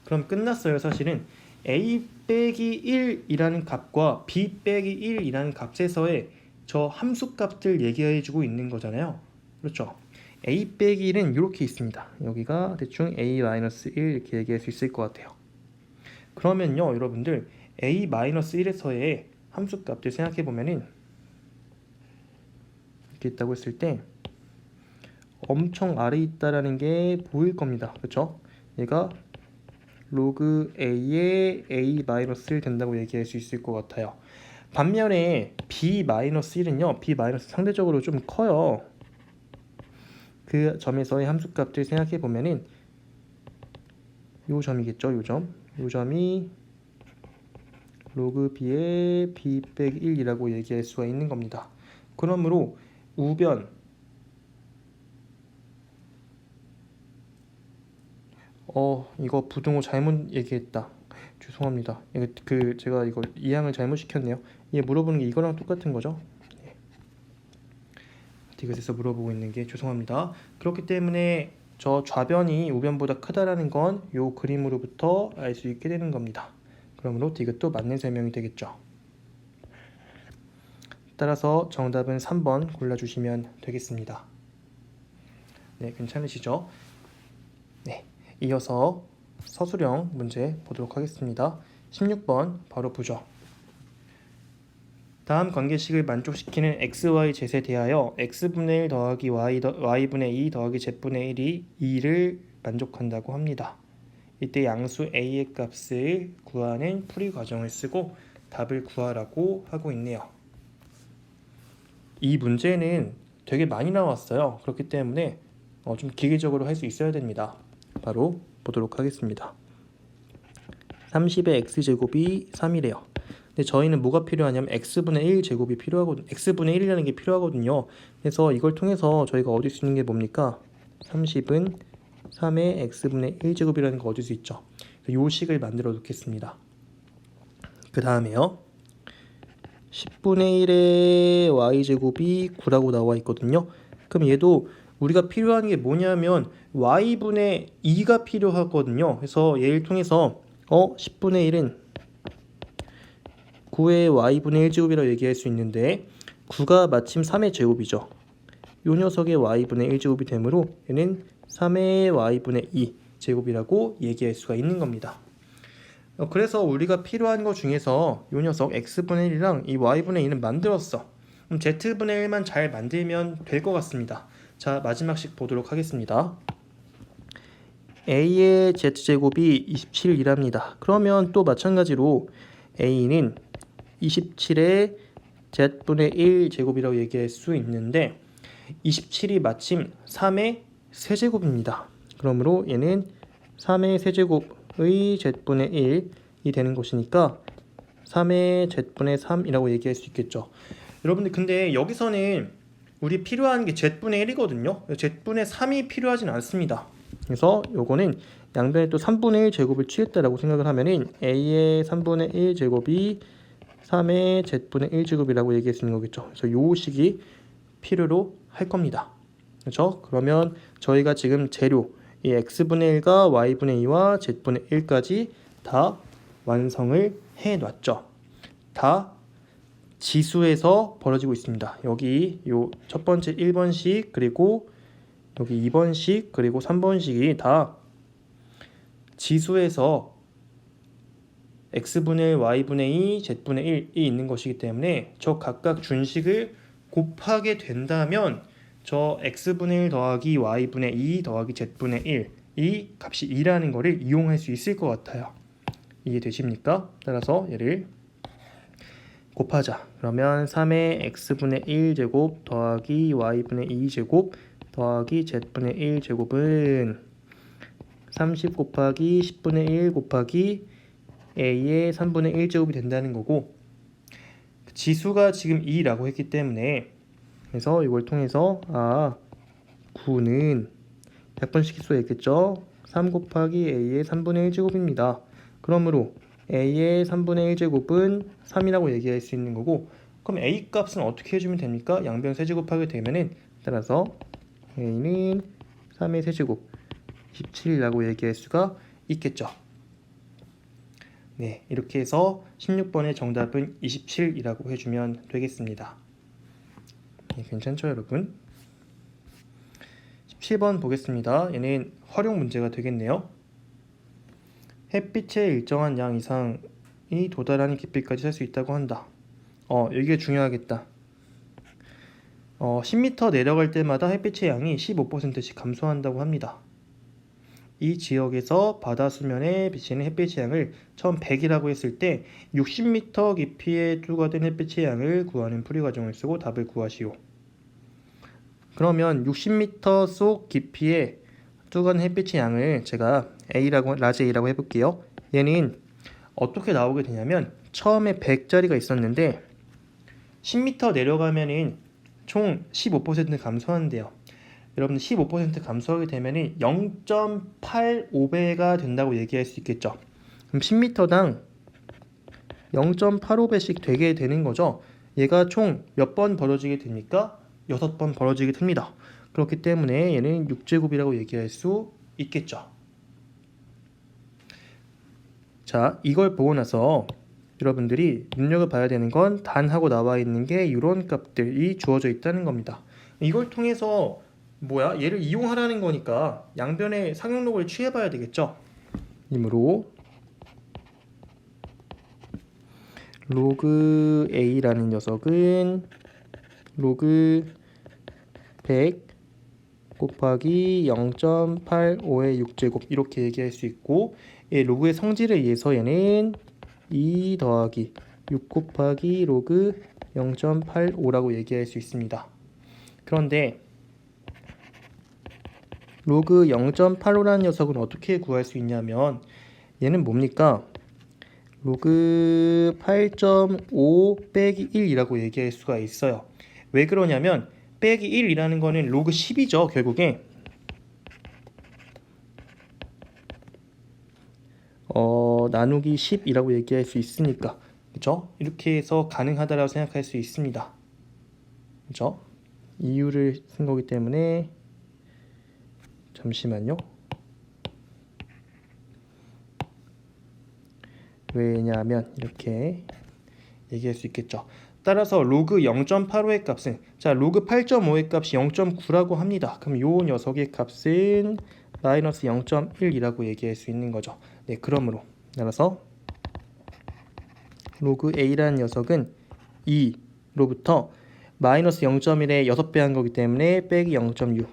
그럼 끝났어요. 사실은 a 빼기 1이라는 값과 b 빼기 1이라는 값에서의 저 함수값들 얘기해주고 있는 거잖아요. 그렇죠? a 빼기 1은 이렇게 있습니다. 여기가 대충 a-1 이렇게 얘기할 수 있을 것 같아요. 그러면요 여러분들 a-1에서의 함수값들 생각해보면은 이렇게 있다고 했을 때 엄청 아래에 있다라는 게 보일 겁니다. 그렇죠? 얘가 로그 a의 a-1 된다고 얘기할 수 있을 것 같아요. 반면에 b-1은요 b- 상대적으로 좀 커요. 그 점에서의 함수값들 생각해보면은 요 점이겠죠. 요 점이 로그 b의 b 빼기 1이라고 얘기할 수가 있는 겁니다. 그러므로 우변 이거 부등호 잘못 얘기했다. 죄송합니다. 제가 이거 이항을 잘못 시켰네요. 얘 물어보는 게 이거랑 똑같은 거죠? 디귿에서 물어보고 있는 게 죄송합니다. 그렇기 때문에 저 좌변이 우변보다 크다라는 건 요 그림으로부터 알 수 있게 되는 겁니다. 그러므로 디귿도 맞는 설명이 되겠죠. 따라서 정답은 3번 골라주시면 되겠습니다. 네, 괜찮으시죠? 네, 이어서 서술형 문제 보도록 하겠습니다. 16번 바로 보죠. 다음 관계식을 만족시키는 xy zet에 대하여 x분의 1 더하기 y분의 2 더하기 z분의 1이 2를 만족한다고 합니다. 이때 양수 a의 값을 구하는 풀이 과정을 쓰고 답을 구하라고 하고 있네요. 이 문제는 되게 많이 나왔어요. 그렇기 때문에 좀 기계적으로 할 수 있어야 됩니다. 바로 보도록 하겠습니다. 30의 x제곱이 3이래요. 근데 저희는 뭐가 필요하냐면 x분의 1 제곱이 필요하거든요. x분의 1이라는 게 필요하거든요. 그래서 이걸 통해서 저희가 얻을 수 있는 게 뭡니까? 30은 3의 x분의 1 제곱이라는 거 얻을 수 있죠. 요 식을 만들어 놓겠습니다. 그 다음에요. 10분의 1의 y제곱이 9라고 나와 있거든요. 그럼 얘도 우리가 필요한 게 뭐냐면 y분의 2가 필요하거든요. 그래서 얘를 통해서 10분의 1은 9의 y분의 1제곱이라고 얘기할 수 있는데 9가 마침 3의 제곱이죠. 요 녀석의 y분의 1제곱이 되므로 얘는 3의 y분의 2제곱이라고 얘기할 수가 있는 겁니다. 그래서 우리가 필요한 것 중에서 요 녀석 x분의 1이랑 이 y분의 2는 만들었어. 그럼 z분의 1만 잘 만들면 될 것 같습니다. 자, 마지막 식 보도록 하겠습니다. a의 z제곱이 27이랍니다. 그러면 또 마찬가지로 a는 27의 z분의 1제곱이라고 얘기할 수 있는데 27이 마침 3의 세제곱입니다. 그러므로 얘는 3의 세제곱의 z분의 1이 되는 것이니까 3의 z분의 3이라고 얘기할 수 있겠죠. 여러분들 근데 여기서는 우리 필요한 게 z분의 1이거든요. z분의 3이 필요하진 않습니다. 그래서 요거는 양변에 또 3분의 1 제곱을 취했다라고 생각을 하면은 a의 3분의 1 제곱이 3의 z분의 1 제곱이라고 얘기할 수 있는 거겠죠. 그래서 요 식이 필요로 할 겁니다. 그렇죠? 그러면 저희가 지금 재료 이 x분의 1과 y분의 2와 z분의 1까지 다 완성을 해 놨죠. 다 지수에서 벌어지고 있습니다. 여기 요 첫 번째 1번식 그리고 여기 2번식 그리고 3번식이 다 지수에서 x분의 1, y분의 2, z분의 1이 있는 것이기 때문에 저 각각 준식을 곱하게 된다면 저 x분의 1 더하기 y분의 2 더하기 z분의 1 이 값이 2라는 거를 이용할 수 있을 것 같아요. 이해되십니까? 따라서 얘를 곱하자. 그러면 3의 x분의 1제곱 더하기 y분의 2제곱 더하기 z분의 1제곱은 30 곱하기 10분의 1 곱하기 a의 3분의 1제곱이 된다는 거고 지수가 지금 2라고 했기 때문에 그래서 이걸 통해서 9는 100번씩 기수했겠죠. 3 곱하기 a의 3분의 1제곱입니다. 그러므로 a의 3분의 1제곱은 3이라고 얘기할 수 있는 거고 그럼 a 값은 어떻게 해주면 됩니까? 양변 세제곱하게 되면은 따라서 a는 3의 세제곱 17이라고 얘기할 수가 있겠죠. 네, 이렇게 해서 16번의 정답은 27이라고 해주면 되겠습니다. 네, 괜찮죠 여러분? 17번 보겠습니다. 얘는 활용 문제가 되겠네요. 햇빛의 일정한 양 이상이 도달하는 깊이까지 살 수 있다고 한다. 이게 중요하겠다. 10m 내려갈 때마다 햇빛의 양이 15%씩 감소한다고 합니다. 이 지역에서 바다 수면에 비치는 햇빛의 양을 처음 100이라고 했을 때 60m 깊이에 투과된 햇빛의 양을 구하는 풀이 과정을 쓰고 답을 구하시오. 그러면 60m 속 깊이에 투과된 햇빛의 양을 제가 라지 A라고 해볼게요. 얘는 어떻게 나오게 되냐면 처음에 100짜리가 있었는데 10m 내려가면은 총 15% 감소한대요. 여러분들 15% 감소하게 되면 0.85배가 된다고 얘기할 수 있겠죠. 그럼 10m당 0.85배씩 되게 되는 거죠. 얘가 총 몇 번 벌어지게 됩니까? 6번 벌어지게 됩니다. 그렇기 때문에 얘는 6제곱이라고 얘기할 수 있겠죠. 자, 이걸 보고 나서 여러분들이 눈여겨봐야 되는 건 단하고 나와 있는 게 이런 값들이 주어져 있다는 겁니다. 이걸 통해서 얘를 이용하라는 거니까 양변의 상용록을 취해봐야 되겠죠. 이므로 로그 a라는 녀석은 로그 100 곱하기 0.85의 6제곱 이렇게 얘기할 수 있고 로그의 성질에 의해서 얘는 2 더하기 6 곱하기 로그 0.85라고 얘기할 수 있습니다. 그런데 로그 0.85라는 녀석은 어떻게 구할 수 있냐면 얘는 뭡니까? 로그 8.5 빼기 1이라고 얘기할 수가 있어요. 왜 그러냐면 빼기 1이라는 거는 로그 10이죠. 결국에 나누기 10이라고 얘기할 수 있으니까 그렇죠? 이렇게 해서 가능하다라고 생각할 수 있습니다. 그렇죠? 이유를 쓴 거기 때문에 잠시만요. 왜냐하면 이렇게 얘기할 수 있겠죠. 따라서 로그 0.85의 값은 로그 8.5의 값이 0.9라고 합니다. 그럼 요 녀석의 값은 마이너스 0.1이라고 얘기할 수 있는 거죠. 네, 그러므로 따라서 로그 a라는 녀석은 2로부터 마이너스 0.1에 6배 한 거기 때문에 빼기 0.6인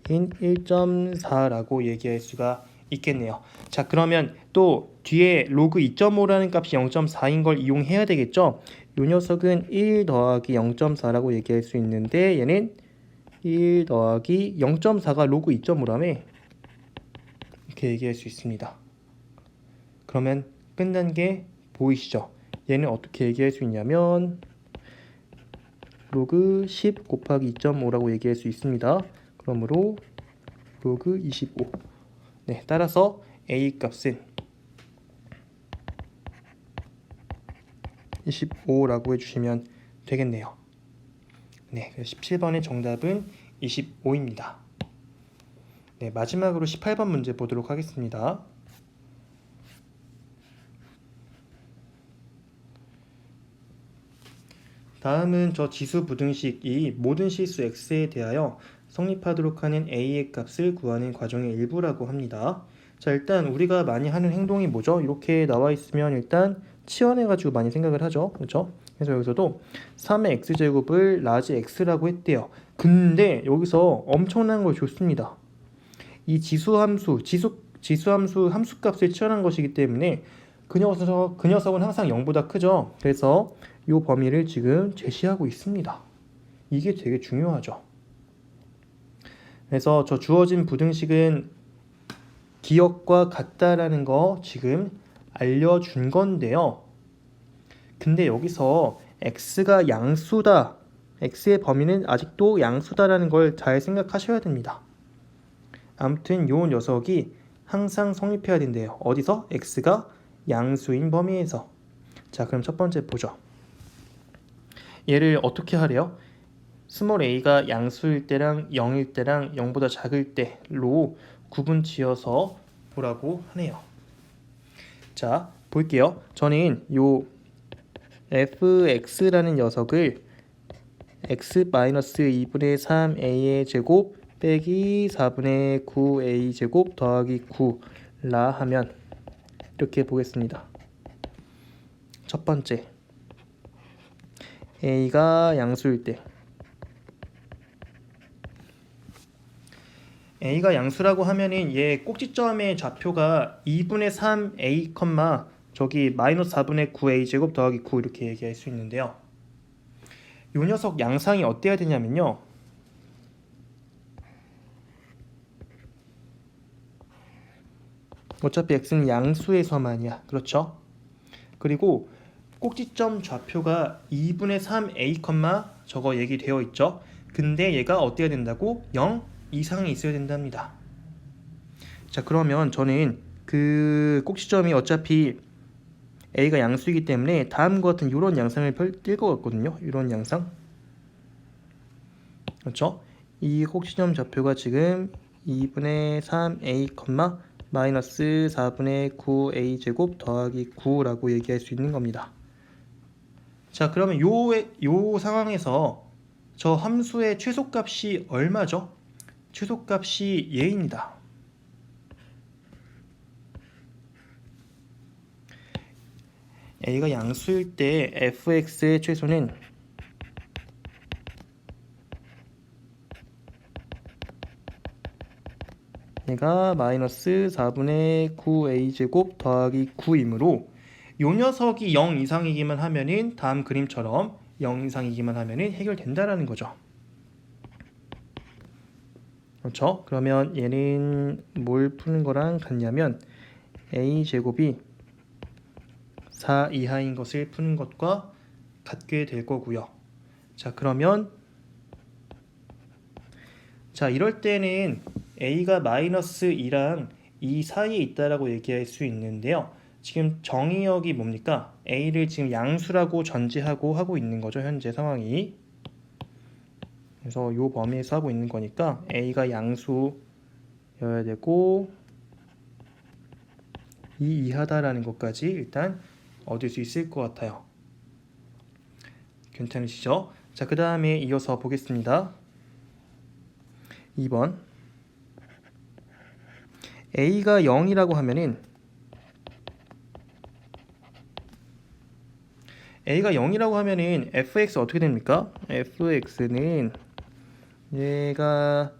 1.4라고 얘기할 수가 있겠네요. 자, 그러면 또 뒤에 로그 2.5라는 값이 0.4인 걸 이용해야 되겠죠. 이 녀석은 1 더하기 0.4라고 얘기할 수 있는데 얘는 1 더하기 0.4가 로그 2.5라며 이렇게 얘기할 수 있습니다. 그러면 끝난 게 보이시죠? 얘는 어떻게 얘기할 수 있냐면 로그 10 곱하기 2.5라고 얘기할 수 있습니다. 그러므로 로그 25. 네, 따라서 a 값은 25라고 해주시면 되겠네요. 네, 17번의 정답은 25입니다. 네, 마지막으로 18번 문제 보도록 하겠습니다. 다음은 저 지수 부등식이 모든 실수 x에 대하여 성립하도록 하는 a의 값을 구하는 과정의 일부라고 합니다. 자, 일단 우리가 많이 하는 행동이 뭐죠? 이렇게 나와 있으면 일단 치환해가지고 많이 생각을 하죠. 그렇죠? 그래서 여기서도 3의 x제곱을 라지 x라고 했대요. 근데 여기서 엄청난 걸 줬습니다. 이 지수함수 함수값을 치환한 것이기 때문에 그 녀석은 항상 0보다 크죠. 그래서 이 범위를 지금 제시하고 있습니다. 이게 되게 중요하죠. 그래서 저 주어진 부등식은 기억과 같다라는 거 지금 알려준 건데요. 근데 여기서 x가 양수다, x의 범위는 아직도 양수다라는 걸 잘 생각하셔야 됩니다. 아무튼 요 녀석이 항상 성립해야 된대요. 어디서? x가 양수인 범위에서. 자, 그럼 첫 번째 보죠. 얘를 어떻게 하래요? 스몰 a가 양수일 때랑 0일 때랑 0보다 작을 때로 구분 지어서 보라고 하네요. 자, 볼게요. 저는 요 fx라는 녀석을 x-2분의 3a의 제곱 빼기 4분의 9a 제곱 더하기 9라 하면 이렇게 보겠습니다. 첫 번째, a가 양수일 때 a가 양수라고 하면은 얘 꼭지점의 좌표가 2분의 3a, 저기 마이너스 4분의 9a 제곱 더하기 9 이렇게 얘기할 수 있는데요. 요 녀석 양상이 어때야 되냐면요. 어차피 x는 양수에서만이야. 그렇죠? 그리고 꼭지점 좌표가 2분의 3a, 저거 얘기되어 있죠. 근데 얘가 어때야 된다고? 0 이상이 있어야 된답니다. 자, 그러면 저는 그 꼭지점이 어차피 a가 양수이기 때문에 다음과 같은 이런 양상을 띌 것 같거든요. 이런 양상. 그렇죠? 이 꼭지점 좌표가 지금 2분의 3a, 마이너스 4분의 9a 제곱 더하기 9라고 얘기할 수 있는 겁니다. 자, 그러면 요 상황에서 저 함수의 최소값이 얼마죠? 최소값이 얘입니다. a가 양수일 때 fx의 최소는 얘가 마이너스 4분의 9a 제곱 더하기 9이므로 요 녀석이 0 이상이기만 하면은 다음 그림처럼 0 이상이기만 하면은 해결된다라는 거죠. 그렇죠? 그러면 얘는 뭘 푸는 거랑 같냐면 a 제곱이 4 이하인 것을 푸는 것과 같게 될 거고요. 자, 그러면 자, 이럴 때는 a가 마이너스 2랑 2 사이에 있다라고 얘기할 수 있는데요. 지금 정의역이 뭡니까? a를 지금 양수라고 전제하고 하고 있는 거죠. 현재 상황이. 그래서 요 범위에서 하고 있는 거니까 a가 양수여야 되고 2 이하다라는 것까지 일단 얻을 수 있을 것 같아요. 괜찮으시죠? 자, 그 다음에 이어서 보겠습니다. 2번 a가 0이라고 하면은 fx 어떻게 됩니까? fx는 얘가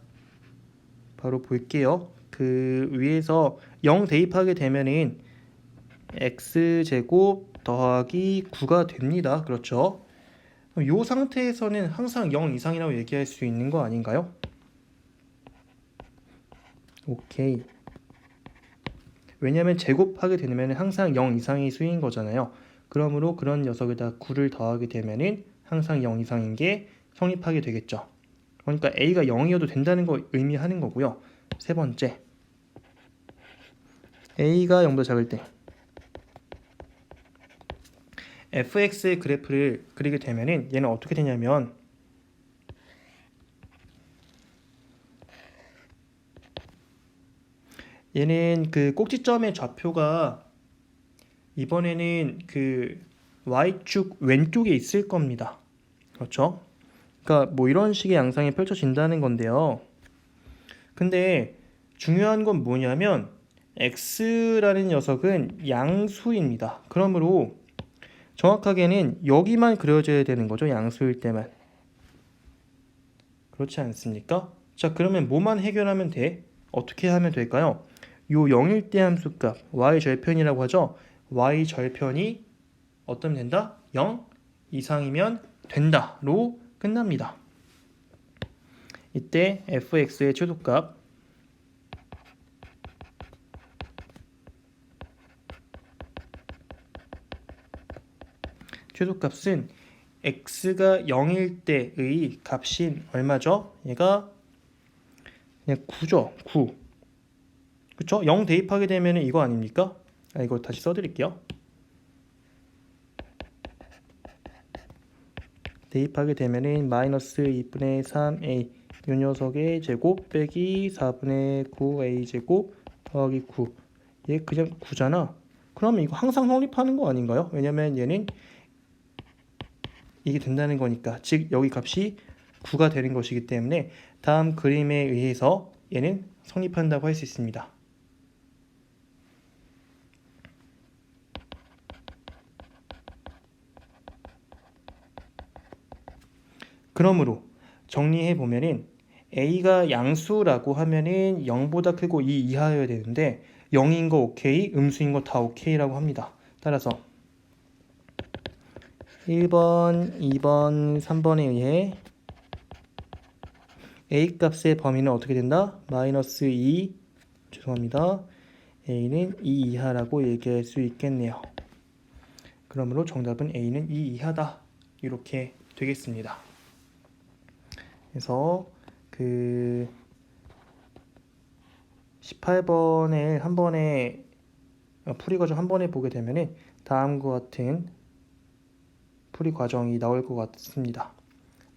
바로 볼게요. 그 그 위에서 0 대입하게 되면은 x제곱 더하기 9가 됩니다. 그렇죠? 이 상태에서는 항상 0 이상이라고 얘기할 수 있는 거 아닌가요? 오케이. 왜냐면 제곱하게 되면 항상 0 이상의 수인 거잖아요. 그러므로 그런 녀석에다 9를 더하게 되면은 항상 0 이상인 게 성립하게 되겠죠. 그러니까 a가 0이어도 된다는 거 의미하는 거고요. 세 번째, a가 0보다 작을 때 fx의 그래프를 그리게 되면은 얘는 어떻게 되냐면 얘는 그 꼭지점의 좌표가 이번에는 그 y축 왼쪽에 있을 겁니다. 그렇죠? 그러니까 뭐 이런 식의 양상이 펼쳐진다는 건데요. 근데 중요한 건 뭐냐면 x라는 녀석은 양수입니다. 그러므로 정확하게는 여기만 그려져야 되는 거죠. 양수일 때만. 그렇지 않습니까? 자, 그러면 뭐만 해결하면 돼? 어떻게 하면 될까요? 요 0일 때 함수값 y절편이라고 하죠. y절편이 어떻게 된다? 0 이상이면 된다로 끝납니다. 이때 fx의 최소값은 x가 0일 때의 값인 얼마죠? 얘가 그냥 9죠. 9. 그쵸? 0 대입하게 되면 이거 아닙니까? 이거 다시 써드릴게요. 대입하게 되면은 마이너스 2분의 3a 이 녀석의 제곱 빼기 4분의 9a 제곱 더하기 9. 얘 그냥 9잖아. 그러면 이거 항상 성립하는 거 아닌가요? 왜냐면 얘는 이게 된다는 거니까. 즉 여기 값이 9가 되는 것이기 때문에 다음 그림에 의해서 얘는 성립한다고 할 수 있습니다. 그러므로 정리해 보면은 a가 양수라고 하면은 0보다 크고 2 이하여야 되는데 0인 거 오케이, 음수인 거 다 오케이라고 합니다. 따라서 1번, 2번, 3번에 의해 a 값의 범위는 어떻게 된다? 마이너스 2, 죄송합니다. a는 2 이하라고 얘기할 수 있겠네요. 그러므로 정답은 a는 2 이하다. 이렇게 되겠습니다. 그래서 그 18번을 한 번에 풀이 과정 한 번에 보게 되면은 다음과 같은 풀이 과정이 나올 것 같습니다.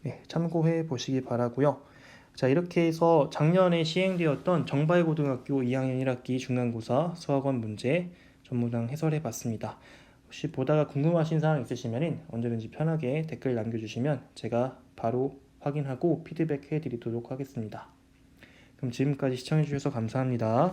네, 참고해 보시기 바라고요. 자, 이렇게 해서 작년에 시행되었던 정발고등학교 2학년 1학기 중간고사 수학원 문제 전문항 해설해 봤습니다. 혹시 보다가 궁금하신 사항 있으시면 언제든지 편하게 댓글 남겨주시면 제가 바로 확인하고 피드백 해드리도록 하겠습니다. 그럼 지금까지 시청해주셔서 감사합니다.